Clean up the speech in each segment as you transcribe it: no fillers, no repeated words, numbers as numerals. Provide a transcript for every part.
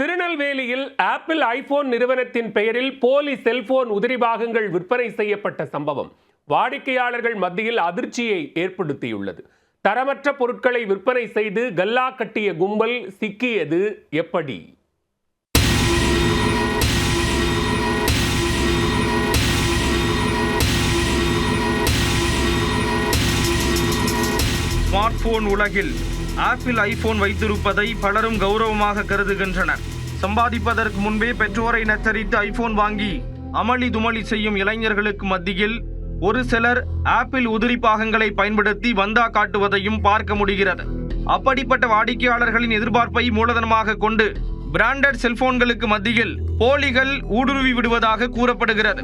திருநெல்வேலியில் apple iPhone நிறுவனத்தின் பெயரில் போலி செல்போன் உதிரி பாகங்கள் விற்பனை செய்யப்பட்ட சம்பவம் வாடிக்கையாளர்கள் மத்தியில் அதிர்ச்சியை ஏற்படுத்தியுள்ளது. தரமற்ற பொருட்களை விற்பனை செய்து கல்லா கட்டிய கும்பல் சிக்கியது எப்படி? ஸ்மார்ட் போன் உலகில் ஆப்பிள் ஐபோன் வைத்திருப்பதை பலரும் கௌரவமாக கருதுகின்றனர். சம்பாதிப்பதற்கு முன்பே பெற்றோரை நச்சரித்து ஐபோன் வாங்கி அமளி துமளி செய்யும் இளைஞர்களுக்கு மத்தியில் ஒரு சிலர் ஆப்பிள் உதிரி பாகங்களை பயன்படுத்தி வந்தா காட்டுவதையும் பார்க்க முடிகிறது. அப்படிப்பட்ட வாடிக்கையாளர்களின் எதிர்பார்ப்பை மூலதனமாக கொண்டு பிராண்டட் செல்போன்களுக்கு மத்தியில் போலிகள் ஊடுருவி விடுவதாக கூறப்படுகிறது.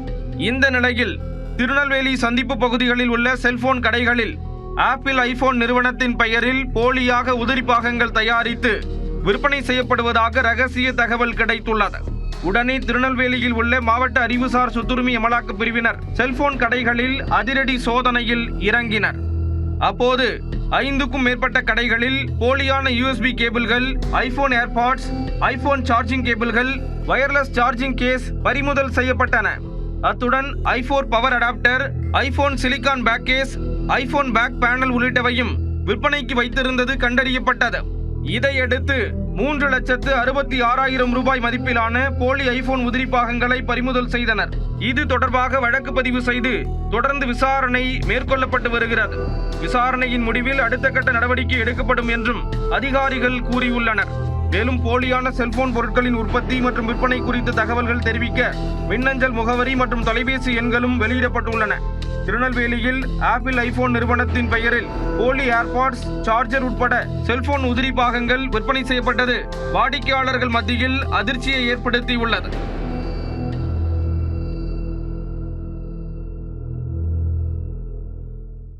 இந்த நிலையில் திருநெல்வேலி சந்திப்பு பகுதிகளில் உள்ள செல்போன் கடைகளில் ஆப்பிள் ஐபோன் நிறுவனத்தின் பெயரில் போலியாக உதிரி பாகங்கள் தயாரித்து விற்பனை செய்யப்படுவதாக ரகசிய தகவல் கிடைத்துள்ளது. உடனே திருநெல்வேலியில் உள்ள மாவட்ட அறிவுசார் சொத்துரிமை அமலாக்க பிரிவினர் செல்போன் கடைகளில் அதிரடி சோதனையில் இறங்கினர். அப்போது 5க்கும் மேற்பட்ட கடைகளில் போலியான USB கேபிள்கள், ஐபோன் ஏர்பாட்ஸ், ஐபோன் சார்ஜிங் கேபிள்கள், வயர்லெஸ் சார்ஜிங் கேஸ் பறிமுதல் செய்யப்பட்டன. அத்துடன் i4 power adapter, iPhone silicone back case, iPhone back panel உள்ளிட்டவையும் விற்பனைக்கு வைத்திருந்தது கண்டறியப்பட்டது. இதையடுத்து 3,66,000 ரூபாய் மதிப்பிலான போலி ஐபோன் உதிரி பாகங்களை பறிமுதல் செய்தனர். இது தொடர்பாக வழக்கு பதிவு செய்து தொடர்ந்து விசாரணை மேற்கொள்ளப்பட்டு வருகிறது. விசாரணையின் முடிவில் அடுத்த கட்ட நடவடிக்கை எடுக்கப்படும் என்றும் அதிகாரிகள் கூறியுள்ளனர். மேலும் போலியான செல்போன் பொருட்களின் உற்பத்தி மற்றும் விற்பனை குறித்த தகவல்கள் தெரிவிக்க மின்னஞ்சல் முகவரி மற்றும் தொலைபேசி எண்களும் வெளியிடப்பட்டுள்ளன. திருநெல்வேலியில் ஆப்பிள் ஐபோன் நிறுவனத்தின் பெயரில் போலி ஏர்பாட்ஸ், சார்ஜர் உட்பட செல்போன் உதிரி பாகங்கள் விற்பனை செய்யப்பட்டது வாடிக்கையாளர்கள் மத்தியில் அதிர்ச்சியை ஏற்படுத்தியுள்ளது.